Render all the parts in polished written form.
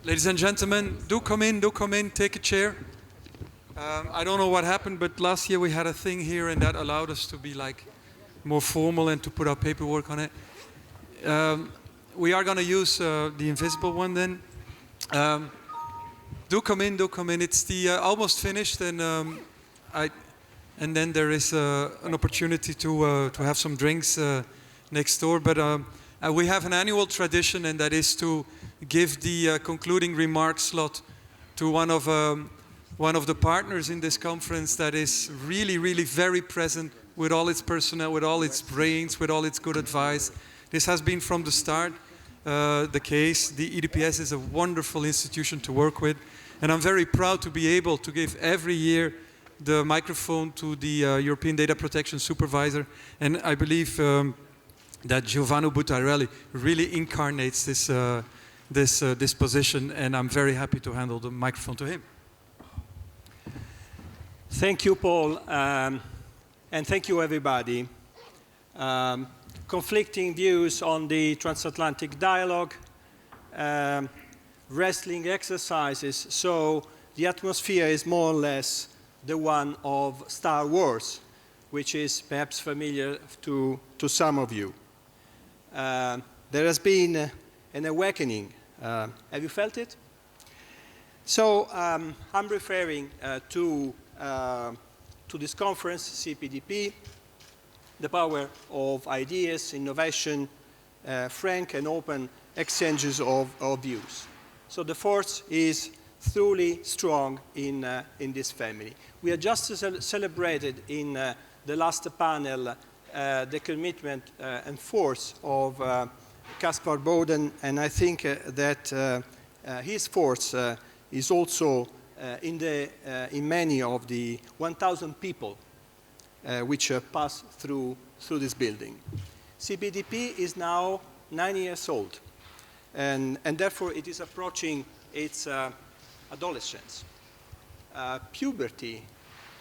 Ladies and gentlemen, do come in, take a chair. I don't know what happened, but last year we had a thing here and that allowed us to be like more formal and to put our paperwork on it. We are going to use the invisible one then. Do come in. It's the almost finished, and then there is an opportunity to have some drinks next door. But we have an annual tradition, and that is to give the concluding remarks slot to one of the partners in this conference that is really, really very present with all its personnel, with all its brains, with all its good advice. This has been from the start the case. The EDPS is a wonderful institution to work with, and I'm very proud to be able to give every year the microphone to the European Data Protection Supervisor, and I believe that Giovanni Buttarelli really incarnates this position, and I'm very happy to handle the microphone to him. Thank you, Paul, and thank you, everybody. Conflicting views on the transatlantic dialogue, wrestling exercises, so the atmosphere is more or less the one of Star Wars, which is perhaps familiar to some of you. There has been an awakening. Have you felt it? So I'm referring to this conference, CPDP, the power of ideas, innovation, frank and open exchanges of views. So the force is truly strong in this family. We have just celebrated in the last panel the commitment and force of Caspar Boden, and I think that his force is also in many of the 1,000 people which pass through this building. CPDP is now 9 years old, and therefore it is approaching its adolescence. Puberty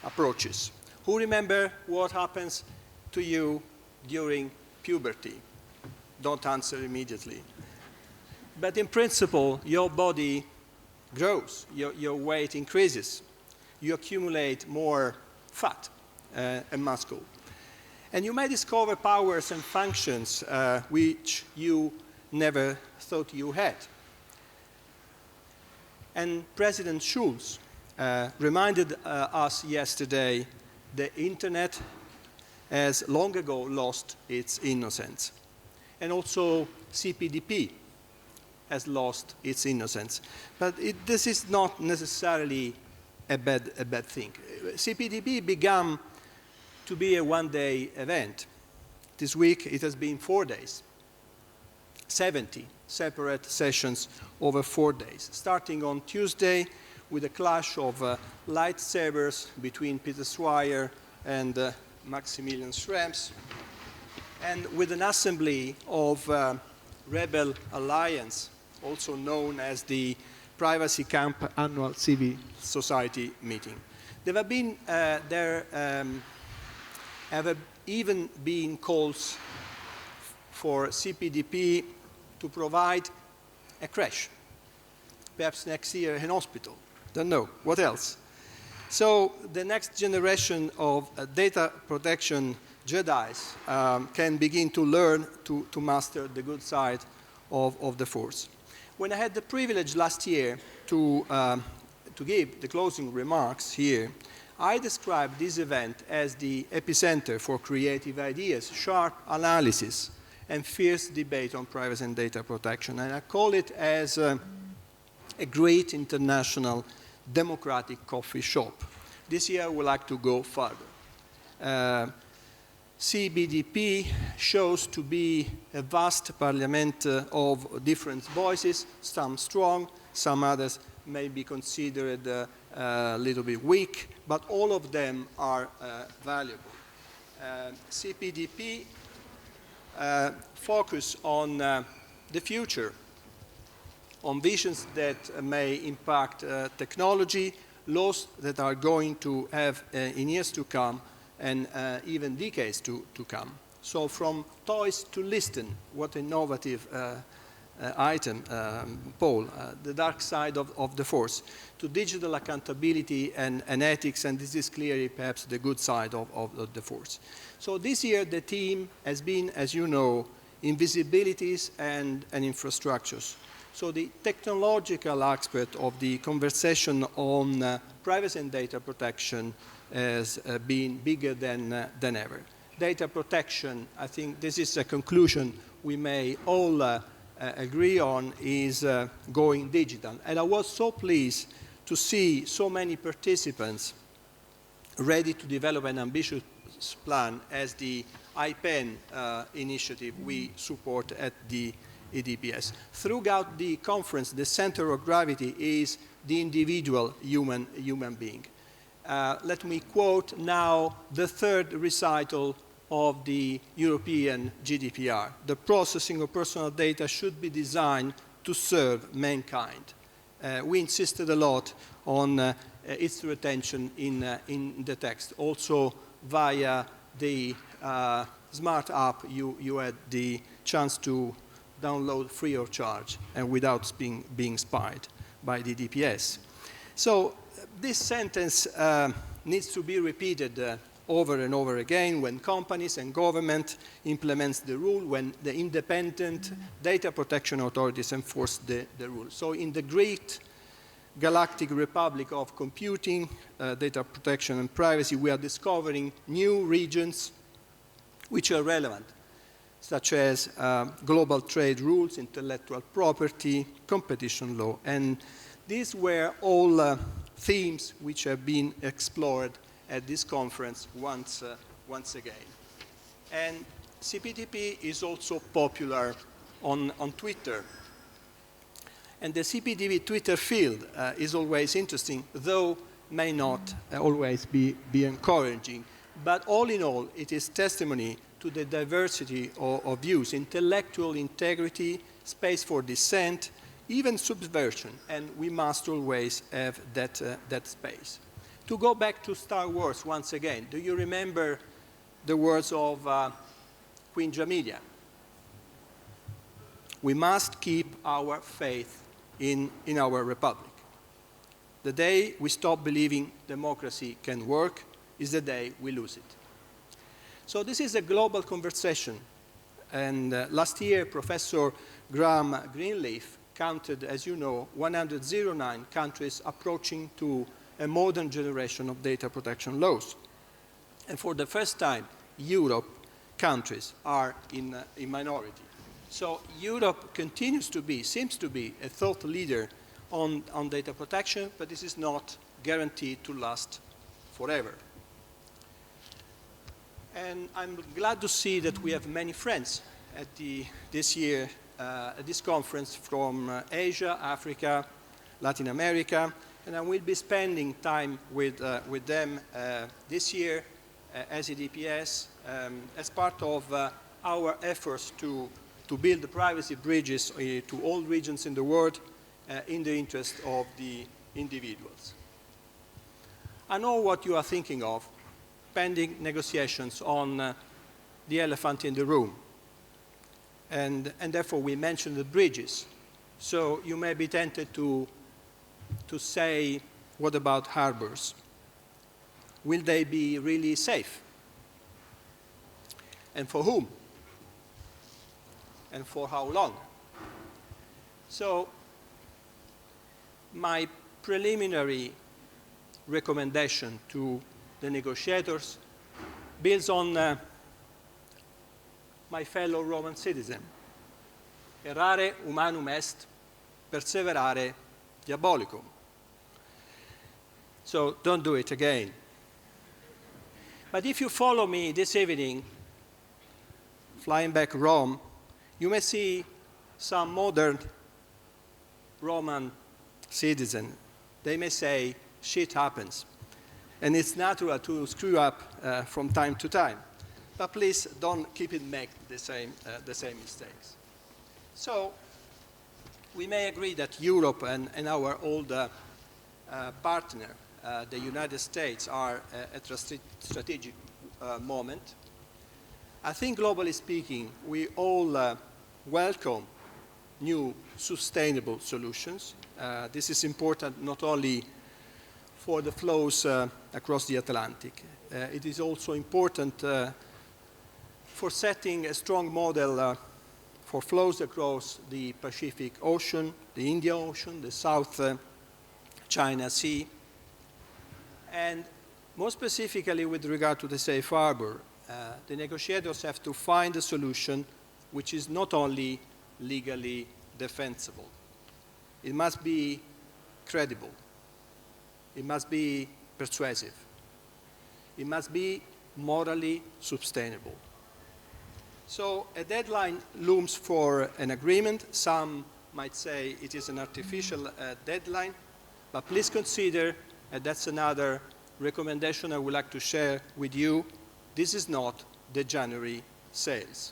approaches. Who remember what happens to you during puberty? Don't answer immediately. But in principle, your body grows, your weight increases, you accumulate more fat and muscle. And you may discover powers and functions which you never thought you had. And President Schulz reminded us yesterday the internet has long ago lost its innocence. And also CPDP has lost its innocence. But this is not necessarily a bad thing. CPDP began to be a one-day event. This week it has been 4 days, 70 separate sessions over 4 days, starting on Tuesday with a clash of lightsabers between Peter Swire and Maximilian Schrems, and with an assembly of Rebel Alliance, also known as the Privacy Camp Annual Civil Society Meeting. There have been have even been calls for CPDP to provide a crash, perhaps next year an hospital, don't know, what else? So the next generation of data protection Jedis can begin to learn to master the good side of the force. When I had the privilege last year to give the closing remarks here, I described this event as the epicenter for creative ideas, sharp analysis, and fierce debate on privacy and data protection. And I call it as a great international democratic coffee shop. This year, we'd like to go further. CPDP shows to be a vast parliament of different voices, some strong, some others may be considered a little bit weak, but all of them are valuable. CPDP focus on the future, on visions that may impact technology, laws that are going to have in years to come and even decades to come. So from toys to listen, what innovative item, Paul, the dark side of the force, to digital accountability and ethics, and this is clearly perhaps the good side of the force. So this year the theme has been, as you know, invisibilities and infrastructures. So the technological aspect of the conversation on privacy and data protection has been bigger than ever. Data protection, I think this is a conclusion we may all agree on, is going digital. And I was so pleased to see so many participants ready to develop an ambitious plan as the IPEN initiative we support at the EDPS. Throughout the conference, the center of gravity is the individual human being. Let me quote now the third recital of the European GDPR. The processing of personal data should be designed to serve mankind. We insisted a lot on its retention in the text. Also via the smart app, you had the chance to download free of charge and without being spied by the DPS. So this sentence needs to be repeated over and over again when companies and government implements the rule, when the independent data protection authorities enforce the rule. So in the great galactic republic of computing, data protection and privacy, we are discovering new regions which are relevant, such as global trade rules, intellectual property, competition law. And these were all themes which have been explored at this conference once again. And CPDP is also popular on Twitter. And the CPDP Twitter field is always interesting, though may not always be encouraging. But all in all, it is testimony to the diversity of views, intellectual integrity, space for dissent, even subversion, and we must always have that space. To go back to Star Wars once again, do you remember the words of Queen Jamelia? We must keep our faith in our republic. The day we stop believing democracy can work is the day we lose it. So this is a global conversation. And last year, Professor Graham Greenleaf counted, as you know, 109 countries approaching to a modern generation of data protection laws. And for the first time, Europe countries are in minority. So Europe continues to be, seems to be, a thought leader on data protection, but this is not guaranteed to last forever. And I'm glad to see that we have many friends at this year at this conference from Asia, Africa, Latin America, and I will be spending time with them this year as EDPS as part of our efforts to build the privacy bridges to all regions in the world in the interest of the individuals. I know what you are thinking of, pending negotiations on the elephant in the room. And therefore we mentioned the bridges. So you may be tempted to say, what about harbors? Will they be really safe? And for whom? And for how long? So my preliminary recommendation to the negotiators builds on my fellow Roman citizen. Errare humanum est, perseverare diabolicum. So don't do it again. But if you follow me this evening, flying back Rome, you may see some modern Roman citizen. They may say, shit happens. And it's natural to screw up from time to time. But please don't make the same mistakes. So we may agree that Europe and our old partner, the United States, are at a strategic moment. I think globally speaking, we all welcome new sustainable solutions. This is important not only for the flows across the Atlantic. It is also important for setting a strong model for flows across the Pacific Ocean, the Indian Ocean, the South China Sea, and more specifically with regard to the safe harbor, the negotiators have to find a solution which is not only legally defensible. It must be credible. It must be persuasive. It must be morally sustainable. So a deadline looms for an agreement. Some might say it is an artificial deadline, but please consider, and that's another recommendation I would like to share with you, this is not the January sales.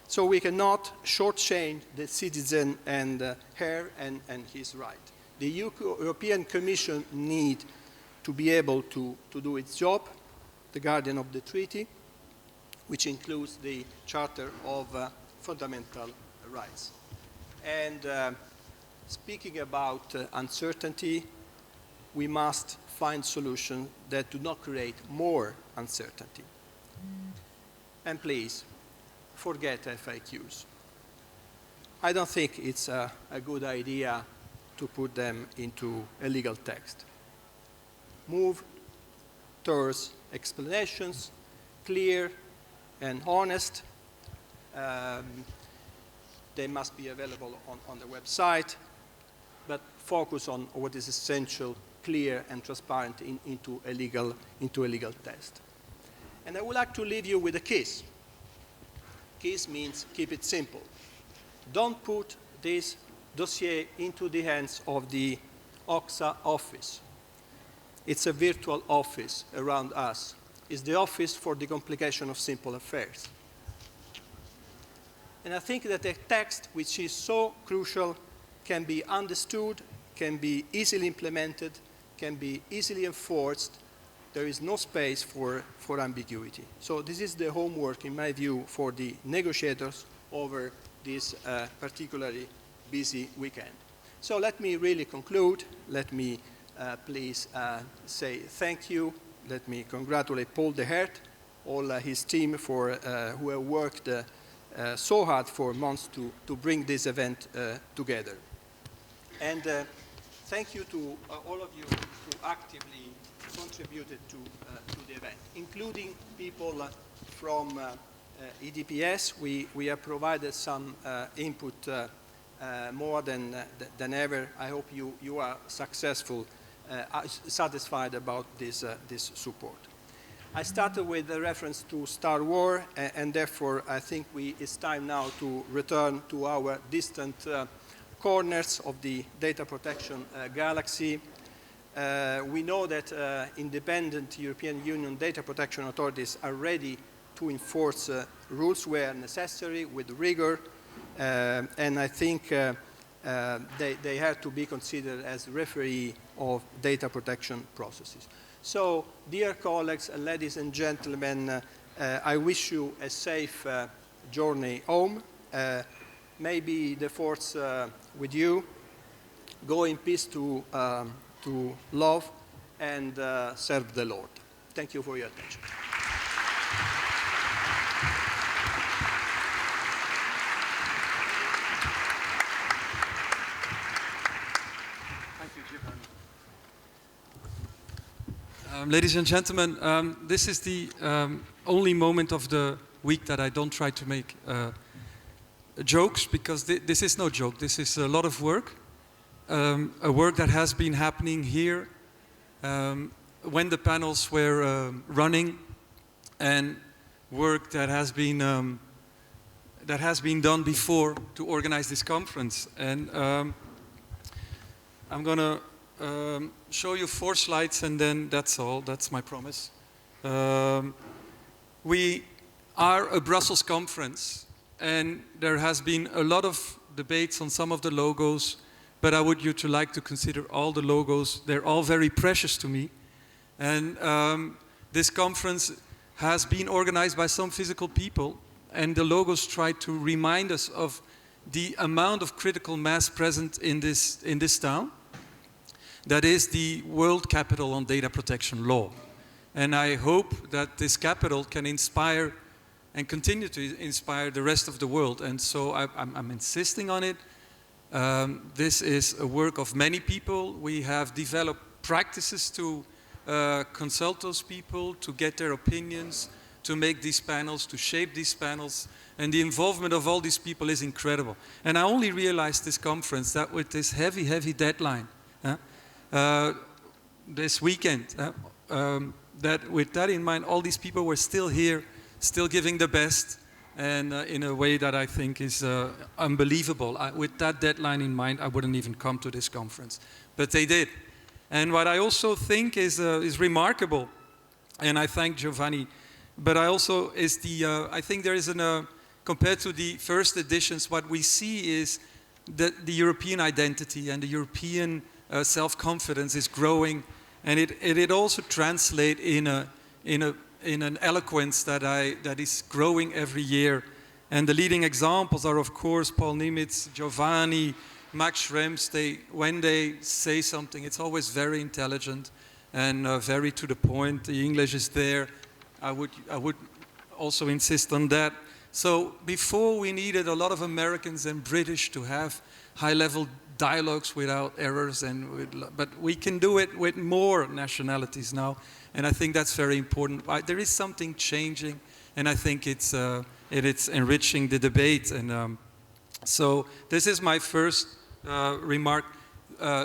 So we cannot shortchange the citizen and her and his right. The European Commission needs to be able to do its job, the guardian of the treaty, which includes the Charter of Fundamental Rights. And speaking about uncertainty, we must find solutions that do not create more uncertainty. And please, forget FAQs. I don't think it's a good idea to put them into a legal text. Move towards explanations, clear and honest. They must be available on the website, but focus on what is essential, clear and transparent into a legal text. And I would like to leave you with a kiss. Kiss means keep it simple. Don't put this dossier into the hands of the OXA office. It's a virtual office around us. It's the office for the complication of simple affairs. And I think that a text which is so crucial can be understood, can be easily implemented, can be easily enforced. There is no space for ambiguity. So this is the homework, in my view, for the negotiators over this particularly busy weekend. So let me really conclude. Let me please say thank you. Let me congratulate Paul de Hert, all his team who have worked so hard for months to bring this event together. And thank you to all of you who actively contributed to the event, including people from EDPS. We have provided some input more than ever. I hope you are satisfied about this support. I started with a reference to Star Wars, and therefore I think it's time now to return to our distant corners of the data protection galaxy. We know that independent European Union data protection authorities are ready to enforce rules where necessary with rigor, and I think they have to be considered as referee of data protection processes. So, dear colleagues, ladies and gentlemen, I wish you a safe journey home. Maybe the force with you. Go in peace to love and serve the Lord. Thank you for your attention. Thank you, Giovanni. Ladies and gentlemen, this is the only moment of the week that I don't try to make jokes, because this is no joke. This is a lot of work. A work that has been happening here when the panels were running, and work that has been done before to organize this conference. And I'm going to show you 4 slides, and then that's all. That's my promise. We are a Brussels conference, and there has been a lot of debates on some of the logos, but I would you to like to consider all the logos. They're all very precious to me. And this conference has been organized by some physical people, and the logos try to remind us of the amount of critical mass present in this town. That is the world capital on data protection law. And I hope that this capital can inspire and continue to inspire the rest of the world. And so I'm insisting on it. This is a work of many people. We have developed practices to consult those people, to get their opinions, to make these panels, to shape these panels. And the involvement of all these people is incredible. And I only realized this conference that with this heavy, heavy deadline, this weekend, that with that in mind, all these people were still here, still giving the best, and in a way that I think is unbelievable. With that deadline in mind, I wouldn't even come to this conference. But they did. And what I also think is remarkable, and I thank Giovanni, but I also is I think there is compared to the first editions, what we see is that the European identity and the European self-confidence is growing, and it also translates in an eloquence that is growing every year. And the leading examples are, of course, Paul Nimitz, Giovanni, Max Schrems. When they say something, it's always very intelligent and very to the point. The English is there. I would also insist on that. So before we needed a lot of Americans and British to have high-level dialogues without errors, but we can do it with more nationalities now, and I think that's very important. There is something changing, and I think it's enriching the debate. And so this is my first remark.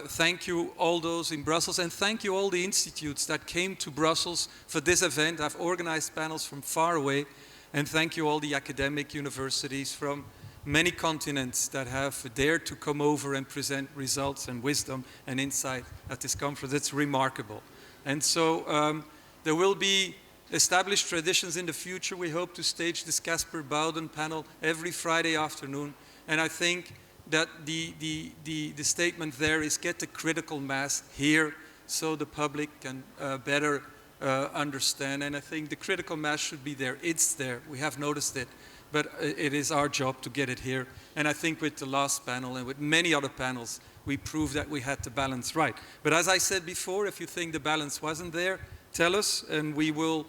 Thank you all those in Brussels, and thank you all the institutes that came to Brussels for this event. I've organized panels from far away, and thank you all the academic universities from many continents that have dared to come over and present results and wisdom and insight at this conference. It's remarkable. And so there will be established traditions in the future. We hope to stage this Casper Bowden panel every Friday afternoon. And I think that the statement there is get the critical mass here so the public can better understand. And I think the critical mass should be there. It's there. We have noticed it. But it is our job to get it here. And I think with the last panel and with many other panels, we proved that we had the balance right. But as I said before, if you think the balance wasn't there, tell us, and we will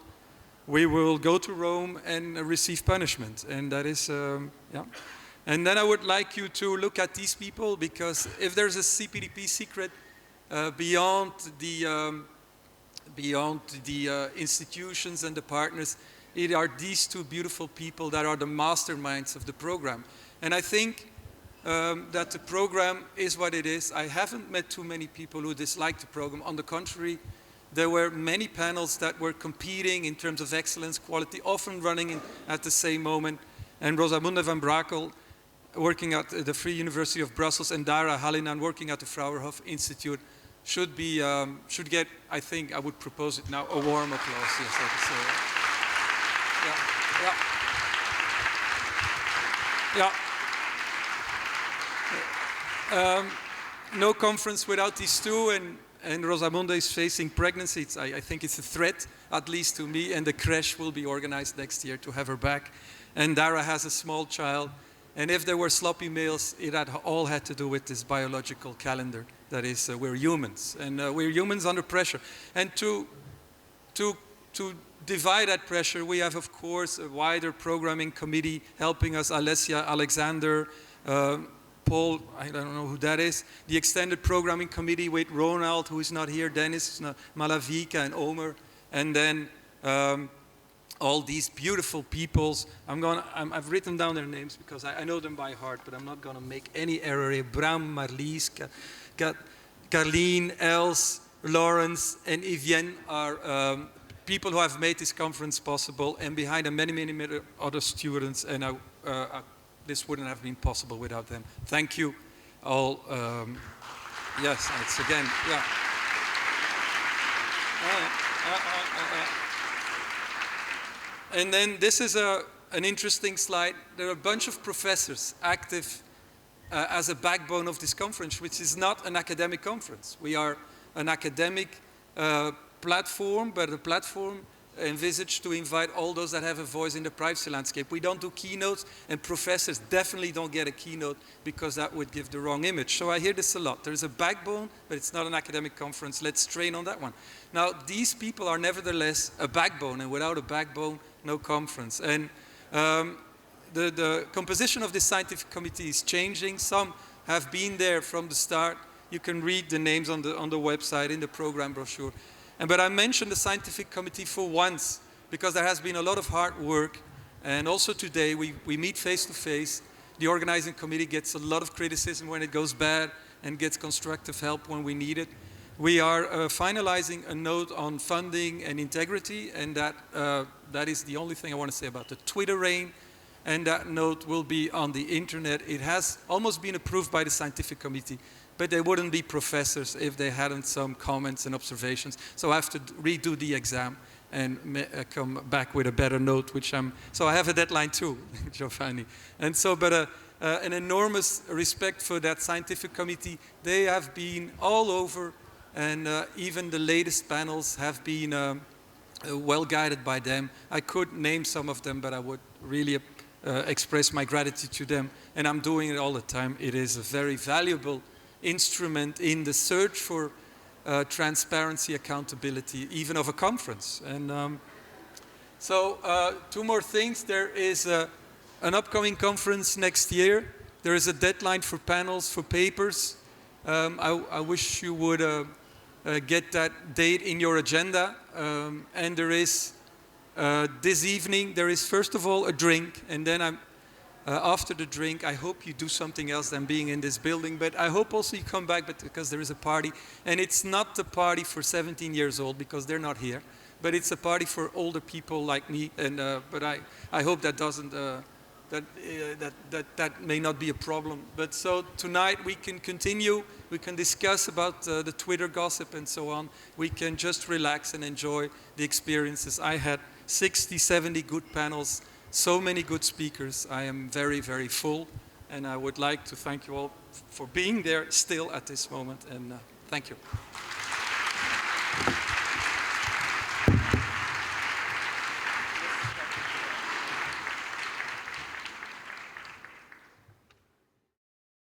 go to Rome and receive punishment. And that is, yeah. And then I would like you to look at these people, because if there's a CPDP secret beyond the institutions and the partners, it are these two beautiful people that are the masterminds of the program. And I think that the program is what it is. I haven't met too many people who dislike the program. On the contrary, there were many panels that were competing in terms of excellence, quality, often running at the same moment. And Rosamunde van Brakel, working at the Free University of Brussels, and Dara Hallinan, working at the Fraunhofer Institute, should get, I think, I would propose it now, a warm applause. Yes, I could say that. Yeah. No conference without these two, and Rosamunde is facing pregnancy. I think it's a threat, at least to me, and the creche will be organized next year to have her back. And Dara has a small child, and if there were sloppy meals, it all had to do with this biological calendar. That is, we're humans, and we're humans under pressure. And to divide that pressure, we have, of course, a wider programming committee helping us, Alessia, Alexander, Paul, I don't know who that is, the extended programming committee with Ronald, who is not here, Dennis, Malavika, and Omer, and then all these beautiful peoples. I've written down their names because I know them by heart, but I'm not going to make any error here. Bram, Marlies, Carleen, Els, Lawrence, and Evienne are people who have made this conference possible, and behind them many other students, and this wouldn't have been possible without them. Thank you all. Yes, it's again, yeah. And then this is an interesting slide. There are a bunch of professors active as a backbone of this conference, which is not an academic conference. We are an academic platform, but a platform envisage to invite all those that have a voice in the privacy landscape. We don't do keynotes, and professors definitely don't get a keynote because that would give the wrong image. So I hear this a lot. There's a backbone, but it's not an academic conference. Let's train on that one. Now, these people are nevertheless a backbone, and without a backbone, no conference. And the composition of this scientific committee is changing. Some have been there from the start. You can read the names on the website, in the program brochure. But I mentioned the scientific committee for once, because there has been a lot of hard work. And also today, we meet face to face. The organizing committee gets a lot of criticism when it goes bad and gets constructive help when we need it. We are finalizing a note on funding and integrity, and that is the only thing I want to say about the Twitter reign. And that note will be on the internet. It has almost been approved by the scientific committee, but they wouldn't be professors if they hadn't some comments and observations. So I have to redo the exam and come back with a better note, so I have a deadline too, Giovanni. And so, but an enormous respect for that scientific committee. They have been all over, and even the latest panels have been well guided by them. I could name some of them, but I would really express my gratitude to them, and I'm doing it all the time. It is a very valuable instrument in the search for transparency, accountability, even of a conference. And so two more things. There is an upcoming conference next year. There is a deadline for panels, for papers. I wish you would get that date in your agenda. And there is, this evening, there is first of all a drink, and then after the drink, I hope you do something else than being in this building, but I hope also you come back because there is a party. And it's not the party for 17 years old, because they're not here, but it's a party for older people like me. And but I hope that doesn't, that may not be a problem. But so tonight we can continue, we can discuss about the Twitter gossip and so on. We can just relax and enjoy the experiences. I had 60, 70 good panels, so many good speakers. I am very, very full, and I would like to thank you all for being there still at this moment, and thank you.